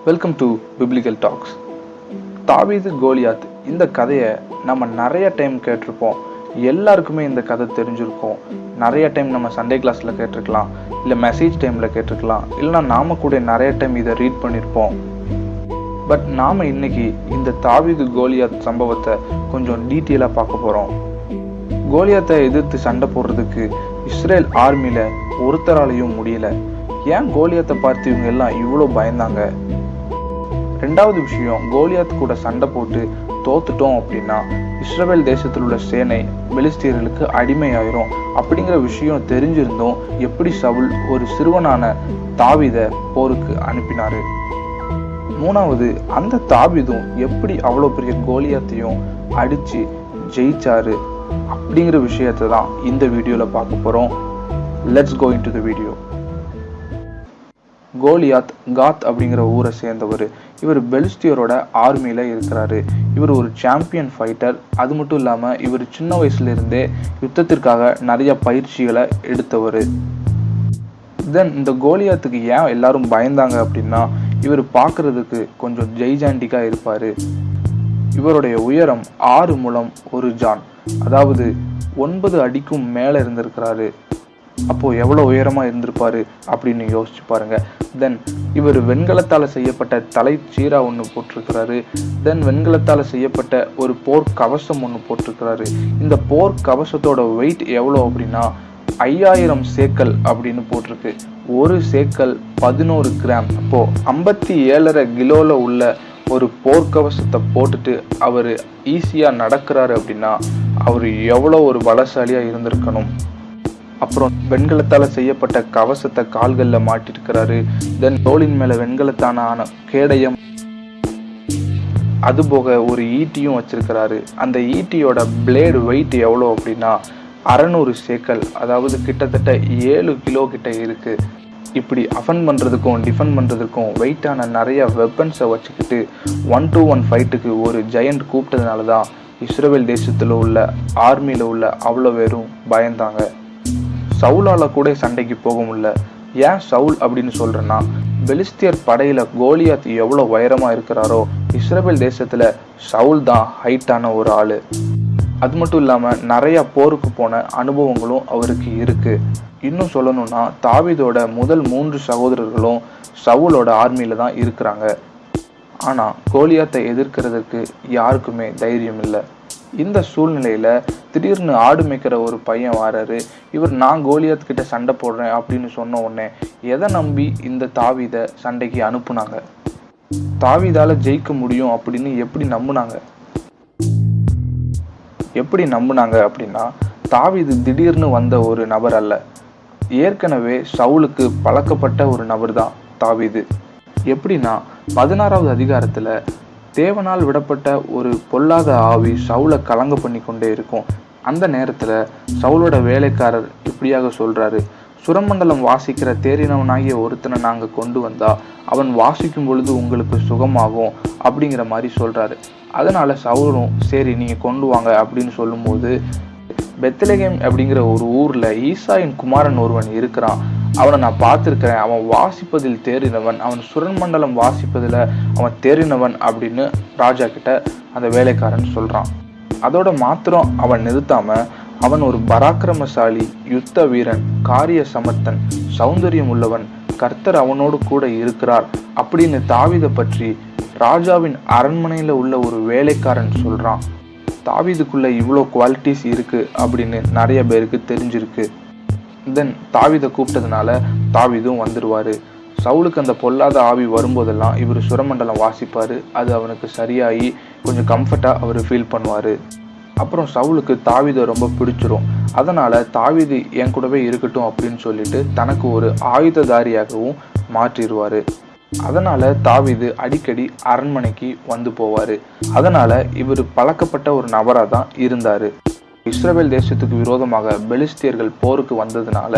Welcome to biblical tax. தாவீது கோலியாத் இந்த கதையை நம்ம நிறைய டைம் கேட்டிருப்போம். எல்லாருக்குமே இந்த கதை தெரிஞ்சிருக்கும். நிறைய டைம் நம்ம சண்டே கிளாஸில் கேட்டிருக்கலாம், இல்லை மெசேஜ் டைமில் கேட்டிருக்கலாம், இல்லைனா நாம் கூட நிறைய டைம் இதை ரீட் பண்ணியிருப்போம். பட் நாம் இன்னைக்கு இந்த தாவீது கோலியாத் சம்பவத்தை கொஞ்சம் டீட்டெயிலாக பார்க்க போகிறோம். கோலியாத்தை எதிர்த்து சண்டை போடுறதுக்கு இஸ்ரேல் ஆர்மியில் ஒருத்தராலையும் முடியல. ஏன் கோலியாத்தை பார்த்து இவங்க எல்லாம் இவ்வளோ பயந்தாங்க? ரெண்டாவது விஷயம், கோலியாத் கூட சண்டை போட்டு தோத்துட்டோம் அப்படின்னா இஸ்ரவேல் தேசத்தில் உள்ள சேனை பெலிஸ்தியர்களுக்கு அடிமையாயிரும் அப்படிங்கிற விஷயம் தெரிஞ்சிருந்தோம் எப்படி சவுல் ஒரு சிறுவனான தாவீதை போருக்கு அனுப்பினாரு. மூணாவது, அந்த தாவீதும் எப்படி அவ்வளோ பெரிய கோலியாத்தையும் அடிச்சு ஜெயிச்சாரு அப்படிங்கிற விஷயத்தை தான் இந்த வீடியோவில் பார்க்க போகிறோம். Let's go into the video. Goliath Gath அப்படிங்கிற ஊரை சேர்ந்தவர். இவர் பெலிஸ்தியரோட ஆர்மியில் இருக்கிறாரு. இவர் ஒரு சாம்பியன் ஃபைட்டர். அது மட்டும் இல்லாமல் இவர் சின்ன வயசுலேருந்தே யுத்தத்திற்காக நிறைய பயிற்சிகளை எடுத்தவர். தென் இந்த கோலியாத்துக்கு ஏன் எல்லாரும் பயந்தாங்க அப்படின்னா, இவர் பார்க்கறதுக்கு கொஞ்சம் ஜெய்ஜாண்டிக்காக இருப்பார். இவருடைய உயரம் 6 முழம் 1 ஜான், அதாவது 9 அடிக்கும் மேலே இருந்திருக்கிறாரு. அப்போ எவ்வளோ உயரமாக இருந்திருப்பாரு அப்படின்னு யோசிச்சு பாருங்க. தென் இவர் வெண்கலத்தால் செய்யப்பட்ட தலை சீரா ஒன்று போட்டிருக்கிறாரு. தென் வெண்கலத்தால் செய்யப்பட்ட ஒரு போர் கவசம் ஒன்று போட்டிருக்கிறாரு. இந்த போர் கவசத்தோட வெயிட் எவ்வளோ அப்படின்னா 5000 சேக்கல் அப்படின்னு போட்டிருக்கு. ஒரு சேக்கல் 11 கிராம். அப்போ 57.5 கிலோல உள்ள ஒரு போர்க்கவசத்தை போட்டுட்டு அவர் ஈஸியாக நடக்கிறாரு அப்படின்னா அவர் எவ்வளோ ஒரு பலசாலியாக இருந்திருக்கணும். அப்புறம் வெண்கலத்தால் செய்யப்பட்ட கவசத்தை கால்களில் மாட்டிருக்கிறாரு. தென் தோளின் மேலே வெண்கலத்தான கேடயம், அதுபோக ஒரு ஈட்டியும் வச்சிருக்கிறாரு. அந்த ஈட்டியோட பிளேடு வெயிட் எவ்வளோ அப்படின்னா 600 சேக்கல், அதாவது கிட்டத்தட்ட 7 கிலோ கிட்ட இருக்கு. இப்படி அஃபெண்ட் பண்ணுறதுக்கும் டிஃபெண்ட் பண்ணுறதுக்கும் வெயிட்டான நிறைய வெப்பன்ஸை வச்சுக்கிட்டு 1-to-1 ஃபைட்டுக்கு ஒரு ஜெயண்ட் கூப்பிட்டதுனால தான் இஸ்ரவேல் தேசத்தில் உள்ள ஆர்மியில் உள்ள அவ்வளோ பேரும் பயந்தாங்க. சவுலால் கூட சண்டைக்கு போக முடியல. ஏன் சவுல் அப்படின்னு சொல்கிறேன்னா, பெலிஸ்தியர் படையில் கோலியாத் எவ்வளோ உயரமாக இருக்கிறாரோ இஸ்ரவேல் தேசத்தில் சவுல் தான் ஹைட்டான ஒரு ஆள். அது மட்டும் இல்லாமல் நிறையா போருக்கு போன அனுபவங்களும் அவருக்கு இருக்குது. இன்னும் சொல்லணும்னா தாவீதோட முதல் 3 சகோதரர்களும் சவுலோட ஆர்மியில் தான் இருக்கிறாங்க. ஆனால் கோலியாத்தை எதிர்க்கிறதுக்கு யாருக்குமே தைரியம் இல்லை. இந்த சூழ்நிலையில் திடீர்னு ஆடு மேய்க்கிற ஒரு பையன் வராரு. இவர் நான் கோலியாத் கிட்ட சண்டை போடுறேன் அப்படின்னு சொன்ன உடனே எதை நம்பி இந்த தாவீதை சண்டைக்கு அனுப்புனாங்க? தாவீதால ஜெயிக்க முடியும் அப்படின்னு எப்படி நம்புனாங்க அப்படின்னா, தாவீது திடீர்னு வந்த ஒரு நபர் அல்ல. ஏற்கனவே சவுலுக்கு பழக்கப்பட்ட ஒரு நபர் தான் தாவீது. எப்படின்னா 16வது அதிகாரத்தில் தேவனால் விடப்பட்ட ஒரு பொல்லாத ஆவி சவுலை கலங்க பண்ணி கொண்டே இருக்கும். அந்த நேரத்தில் சவுலோட வேலைக்காரர் இப்படியாக சொல்கிறாரு, சுரமண்டலம் வாசிக்கிற தேறினவனாகிய ஒருத்தனை நாங்கள் கொண்டு வந்தா அவன் வாசிக்கும் பொழுது உங்களுக்கு சுகமாகும் அப்படிங்கிற மாதிரி சொல்கிறாரு. அதனால் சவுலும் சரி நீங்கள் கொண்டு வாங்க அப்படின்னு சொல்லும்போது, பெத்லகேம் அப்படிங்கிற ஒரு ஊரில் ஈசாயின் குமாரன் ஒருவன் இருக்கிறான். அவனை நான் பார்த்துருக்கிறேன். அவன் வாசிப்பதில் தேறினவன், அவன் சுரமண்டலம் வாசிப்பதில் அவன் தேறினவன் அப்படின்னு ராஜா கிட்ட அந்த வேலைக்காரன் சொல்கிறான். அதோட மாத்திரம் அவன் நிறுத்தாமல், அவன் ஒரு பராக்கிரமசாலி, யுத்த வீரன், காரிய சமர்த்தன், சௌந்தரியம் உள்ளவன், கர்த்தர் அவனோடு கூட இருக்கிறார் அப்படின்னு தாவீதை பற்றி ராஜாவின் அரண்மனையில் உள்ள ஒரு வேலைக்காரன் சொல்கிறான். தாவீதுக்குள்ள இவ்வளோ குவாலிட்டிஸ் இருக்குது அப்படின்னு நிறைய பேருக்கு தெரிஞ்சிருக்கு. தென் தாவீதை கூப்பிட்டதுனால தாவீதும் வந்துடுவார். சவுலுக்கு அந்த பொல்லாத ஆவி வரும்போதெல்லாம் இவர் சுரமண்டலம் வாசிப்பார். அது அவனுக்கு சரியாகி கொஞ்சம் கம்ஃபர்ட்டாக அவர் ஃபீல் பண்ணுவார். அப்புறம் சவுலுக்கு தாவீதை ரொம்ப பிடிச்சிரும். அதனால் தாவீது என் கூடவே இருக்கட்டும் அப்படின்னு சொல்லிட்டு தனக்கு ஒரு ஆயுததாரியாகவும் மாற்றிடுவார். அதனால் தாவீது அடிக்கடி அரண்மனைக்கு வந்து போவார். அதனால் இவர் பழக்கப்பட்ட ஒரு நபராக தான் இருந்தார். இஸ்ரவேல் தேசத்துக்கு விரோதமாக பெலிஸ்தியர்கள் போருக்கு வந்ததுனால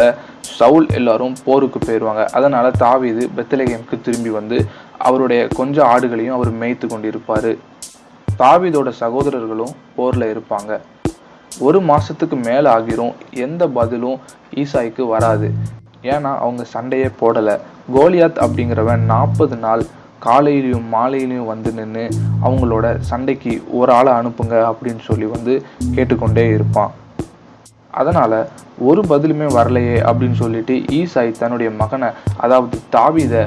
சவுல் எல்லாரும் போருக்கு போயிடுவாங்க. அதனால தாவீது பெத்லகேமுக்கு திரும்பி வந்து அவருடைய கொஞ்சம் ஆடுகளையும் அவர் மேய்த்து கொண்டிருப்பார். தாவீதோட சகோதரர்களும் போரில் இருப்பாங்க. 1 மாதத்துக்கு மேலே ஆகிரும். எந்த பதிலும் ஈசாய்க்கு வராது. ஏன்னா அவங்க சண்டையே போடலை. கோலியாத் அப்படிங்கிறவன் 40 நாள் காலையிலையும் மாலையிலையும் வந்து நின்று அவங்களோட சண்டைக்கு ஒரு ஆளை அனுப்புங்க அப்படின்னு சொல்லி வந்து கேட்டுக்கொண்டே இருப்பான். அதனால ஒரு பதிலுமே வரலையே அப்படின்னு சொல்லிட்டு ஈசாய் தன்னுடைய மகனை, அதாவது தாவீதை,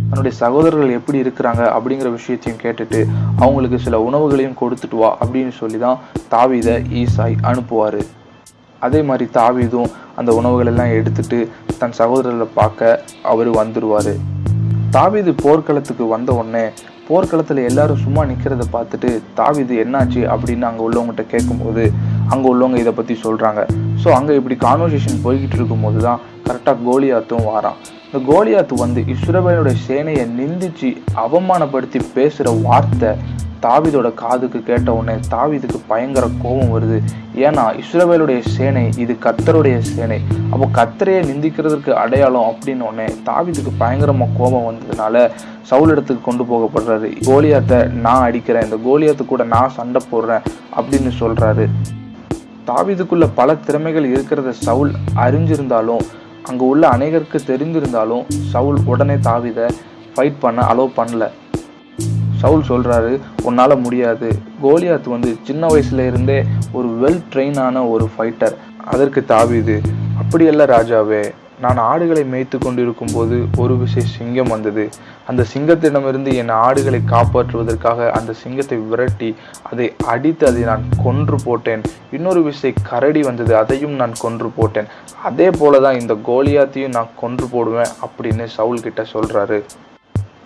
தன்னுடைய சகோதரர்கள் எப்படி இருக்கிறாங்க அப்படிங்கிற விஷயத்தையும் கேட்டுட்டு அவங்களுக்கு சில உணவுகளையும் கொடுத்துட்டு வா அப்படின்னு சொல்லி தான் தாவீதை ஈசாய் அனுப்புவார். அதே மாதிரி தாவீதும் அந்த உணவுகள் எல்லாம் எடுத்துட்டு தன் சகோதரர்களை பார்க்க அவர் வந்துடுவார். தாவீது போர்க்களத்துக்கு வந்த உடனே போர்க்களத்தில் எல்லாரும் சும்மா நிற்கிறத பார்த்துட்டு தாவீது என்னாச்சு அப்படின்னு அங்கே உள்ளவங்ககிட்ட கேட்கும்போது அங்கே உள்ளவங்க இதை பற்றி சொல்கிறாங்க. ஸோ அங்கே இப்படி கான்வர்சேஷன் போய்கிட்டு இருக்கும்போது தான் கரெக்டாக கோலியாத்தும் வாரான். இந்த கோலியாத்து வந்து இஸ்ரவேலுடைய சேனையை நிந்திச்சு அவமானப்படுத்தி பேசுகிற வார்த்தை தாவீதோட காதுக்கு கேட்ட உடனே தாவீதுக்கு பயங்கர கோபம் வருது. ஏன்னா இஸ்ரவேலுடைய சேனை இது கர்த்தருடைய சேனை, அப்போ கர்த்தரையே நிந்திக்கிறதுக்கு அடையாளம் அப்படின்னு உடனே தாவீதுக்கு பயங்கரமா கோபம் வந்ததுனால சவுல் இடத்துக்கு கொண்டு போகப்படுறாரு. கோலியாத்தை நான் அடிக்கிறேன், இந்த கோலியாத்து கூட நான் சண்டை போடுறேன் அப்படின்னு சொல்றாரு. தாவீதுக்குள்ள பல திறமைகள் இருக்கிறத சவுல் அறிஞ்சிருந்தாலும் அங்க உள்ள அநேகருக்கு தெரிந்திருந்தாலும் சவுல் உடனே தாவீதை ஃபைட் பண்ண அலோவ் பண்ணல. சவுல் சொல்றாரு, உன்னால முடியாது. கோலியாத் வந்து சின்ன வயசுல இருந்தே ஒரு வெல் ட்ரெயினான ஒரு ஃபைட்டர். அதற்கு தாவீது, அப்படியல்ல ராஜாவே, நான் ஆடுகளை மேய்த்து கொண்டிருக்கும் போது ஒரு விசை சிங்கம் வந்தது. அந்த சிங்கத்திடமிருந்து என் ஆடுகளை காப்பாற்றுவதற்காக அந்த சிங்கத்தை விரட்டி அதை அடித்து அதை நான் கொன்று போட்டேன். இன்னொரு விசை கரடி வந்தது, அதையும் நான் கொன்று போட்டேன். அதே போலதான் இந்த கோலியாத்தையும் நான் கொன்று போடுவேன் அப்படின்னு சவுல் கிட்ட சொல்றாரு.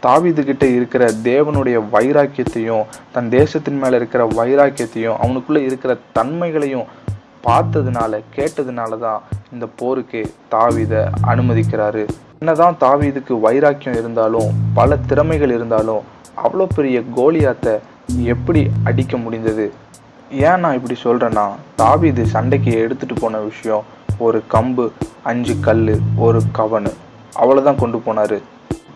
தாவீது கிட்ட இருக்கிற தேவனுடைய வைராக்கியத்தையும் தன் தேசத்தின் மேல இருக்கிற வைராக்கியத்தையும் அவனுக்குள்ள இருக்கிற தன்மைகளையும் பார்த்ததுனால கேட்டதுனால தான் இந்த போருக்கு தாவீதை அனுமதிக்கிறாரு. என்னதான் தாவீதுக்கு வைராக்கியம் இருந்தாலும் பல திறமைகள் இருந்தாலும் அவ்வளோ பெரிய கோலியாத்தை எப்படி அடிக்க முடிந்தது? ஏன் நான் இப்படி சொல்றேன்னா, தாவீது சண்டைக்கு எடுத்துட்டு போன விஷயம் ஒரு கம்பு, 5 கல், ஒரு கவன், அவ்வளோதான் கொண்டு போனாரு.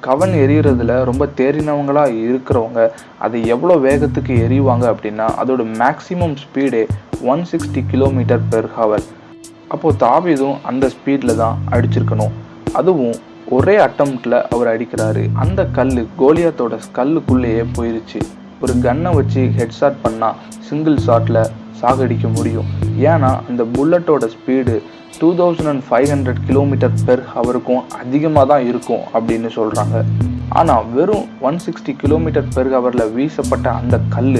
கவன் எரிகிறதுல ரொம்ப தேறினவங்களா இருக்கிறவங்க அதை எவ்வளோ வேகத்துக்கு எரிவாங்க அப்படின்னா அதோட மேக்சிமம் ஸ்பீடே 160 km/h. அப்போது தாவீதும் அந்த ஸ்பீடில் தான் அடிச்சிருக்கணும். அதுவும் ஒரே அட்டம்ப்டில் அவர் அடிக்கிறாரு. அந்த கல் கோலியாத்தோட கல்லுக்குள்ளேயே போயிருச்சு. ஒரு கன்னை வச்சு ஹெட்ஷாட் பண்ணால் சிங்கிள் ஷாட்டில் சாகடிக்க முடியும். ஏன்னா அந்த புல்லட்டோட ஸ்பீடு 2500 km/h அதிகமாக தான் இருக்கும் அப்படின்னு சொல்கிறாங்க. ஆனால் வெறும் 160 km/h வீசப்பட்ட அந்த கல்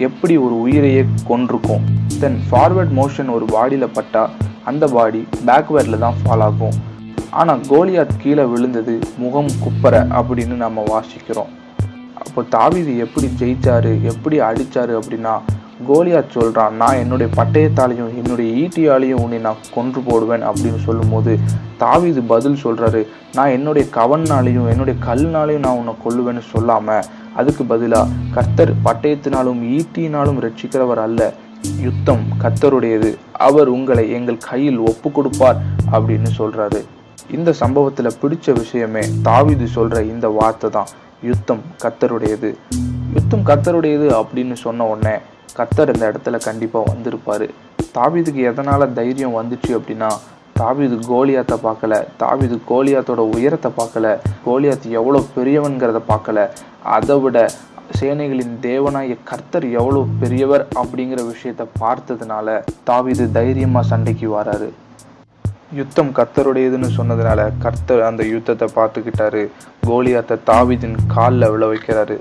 எப்படி ஒரு உயிரையே கொண்டிருக்கும்? தென் ஃபார்வர்ட் மோஷன் ஒரு பாடியில் பட்டால் அந்த பாடி பேக்வேர்டில் தான் ஃபால் ஆகும். ஆனால் கோலியாத் கீழே விழுந்தது முகம் குப்பர அப்படின்னு நம்ம வாசிக்கிறோம். அப்போ தாவீது எப்படி ஜெயிச்சாரு, எப்படி அடித்தாரு அப்படின்னா, கோலியாத் சொல்கிறான், நான் என்னுடைய பட்டயத்தாலையும் என்னுடைய ஈட்டியாலையும் உன்னை நான் கொன்று போடுவேன் அப்படின்னு சொல்லும்போது தாவீது பதில் சொல்கிறாரு, நான் என்னுடைய கவன்னாலையும் என்னுடைய கல்னாலையும் நான் உன்னை கொல்லுவேன்னு சொல்லாமல் அதுக்கு பதிலாக கர்த்தர் பட்டயத்தினாலும் ஈட்டியினாலும் ரட்சிக்கிறவர் அல்ல, யுத்தம் கர்த்தருடையது, அவர் உங்களை எங்கள் கையில் ஒப்பு கொடுப்பார் அப்படின்னு சொல்கிறாரு. இந்த சம்பவத்தில் பிடிச்ச விஷயமே தாவீது சொல்கிற இந்த வார்த்தை தான், யுத்தம் கர்த்தருடையது. யுத்தம் கர்த்தருடையது அப்படின்னு சொன்ன உடனே கர்த்தர் இந்த இடத்துல கண்டிப்பாக வந்திருப்பார். தாவீதுக்கு எதனால் தைரியம் வந்துச்சு அப்படின்னா, தாவீது கோலியாத்தை பார்க்கல, தாவீது கோலியாத்தோட உயரத்தை பார்க்கல, கோலியாத் எவ்வளோ பெரியவன்கிறத பார்க்கல, அதை விட சேனைகளின் தேவனாய கர்த்தர் எவ்வளோ பெரியவர் அப்படிங்கிற விஷயத்த பார்த்ததுனால தாவீது தைரியமாக சண்டைக்கு வராரு. யுத்தம் கர்த்தருடையதுன்னு சொன்னதுனால கர்த்தர் அந்த யுத்தத்தை பார்த்துக்கிட்டாரு. கோலியாத்தை தாவீதின் காலில் விழ வைக்கிறாரு.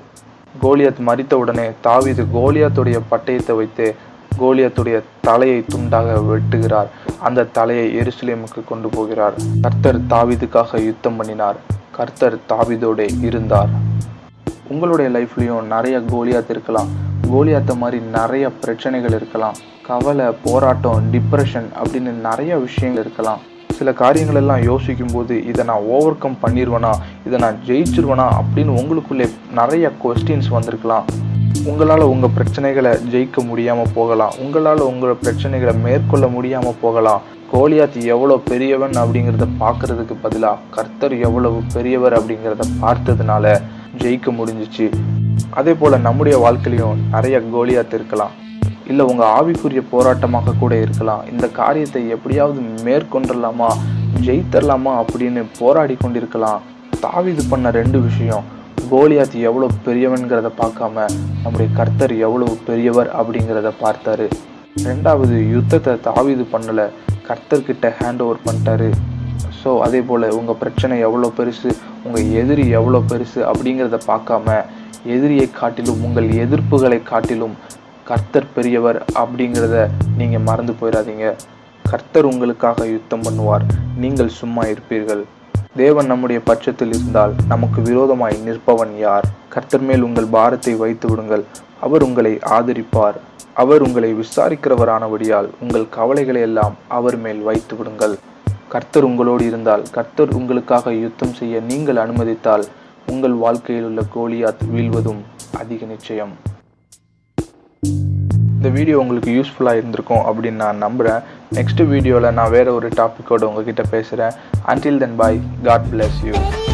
கோலியாத் மரித்த உடனே தாவீது கோலியாத்துடைய பட்டயத்தை வைத்து கோலியாத்துடைய தலையை துண்டாக வெட்டுகிறார். அந்த தலையை எருசலேமுக்கு கொண்டு போகிறார். கர்த்தர் தாவீதுக்காக யுத்தம் பண்ணினார். கர்த்தர் தாவீதோட இருந்தார். உங்களுடைய லைஃப்லையும் நிறைய கோலியாத் இருக்கலாம். கோலியாத்த மாதிரி நிறைய பிரச்சனைகள் இருக்கலாம். கவலை, போராட்டம், டிப்ரெஷன் அப்படின்னு நிறைய விஷயங்கள் இருக்கலாம். சில காரியங்கள் எல்லாம் யோசிக்கும் போது இதை நான் ஓவர் கம் பண்ணிடுவேனா, இதை நான் ஜெயிச்சிருவேனா அப்படின்னு உங்களுக்குள்ளே நிறைய கொஸ்டின்ஸ் வந்திருக்கலாம். உங்களால் உங்கள் பிரச்சனைகளை ஜெயிக்க முடியாமல் போகலாம். உங்களால் உங்கள் பிரச்சனைகளை மேற்கொள்ள முடியாமல் போகலாம். கோலியாத் எவ்வளோ பெரியவன் அப்படிங்கிறத பார்க்கறதுக்கு பதிலாக கர்த்தர் எவ்வளவு பெரியவர் அப்படிங்கிறத பார்த்ததுனால ஜெயிக்க முடிஞ்சிச்சு. அதே போல் நம்முடைய வாழ்க்கையிலையும் நிறைய கோலியாத் இருக்கலாம். இல்லை உங்கள் ஆவிக்குரிய போராட்டமாக கூட இருக்கலாம். இந்த காரியத்தை எப்படியாவது மேற்கொண்டுடலாமா, ஜெயித்தரலாமா அப்படின்னு போராடி கொண்டிருக்கலாம். தாவீது பண்ண 2 விஷயம், கோலியாத் எவ்வளோ பெரியவன்கிறத பார்க்காம நம்முடைய கர்த்தர் எவ்வளவு பெரியவர் அப்படிங்கிறத பார்த்தாரு. ரெண்டாவது, யுத்தத்தை தாவீது பண்ணல, கர்த்தர்கிட்ட ஹேண்ட் ஓவர் பண்ணிட்டாரு. ஸோ அதே போல் உங்கள் பிரச்சனை எவ்வளோ பெருசு, உங்கள் எதிரி எவ்வளோ பெருசு அப்படிங்கிறத பார்க்காம எதிரியை காட்டிலும் உங்கள் எதிர்ப்புகளை காட்டிலும் கர்த்தர் பெரியவர் அப்படிங்கிறத நீங்கள் மறந்து போயிடாதீங்க. கர்த்தர் உங்களுக்காக யுத்தம் பண்ணுவார், நீங்கள் சும்மா இருப்பீர்கள். தேவன் நம்முடைய பட்சத்தில் இருந்தால் நமக்கு விரோதமாய் நிற்பவன் யார்? கர்த்தர் மேல் உங்கள் பாரத்தை வைத்து விடுங்கள், அவர் உங்களை ஆதரிப்பார். அவர் உங்களை விசாரிக்கிறவரானபடியால் உங்கள் கவலைகளை எல்லாம் அவர் மேல் வைத்து விடுங்கள். கர்த்தர் உங்களோடு இருந்தால், கர்த்தர் உங்களுக்காக யுத்தம் செய்ய நீங்கள் அனுமதித்தால் உங்கள் வாழ்க்கையில் உள்ள கோலியாத் வீழ்வதும் அதிக நிச்சயம். இந்த வீடியோ உங்களுக்கு யூஸ்ஃபுல்லாக இருந்திருக்கும் அப்படின்னு நான் நம்புகிறேன். நெக்ஸ்ட் வீடியோவில் நான் வேறு ஒரு டாப்பிக்கோடு உங்ககிட்ட பேசுகிறேன். Until then, bye. God bless you.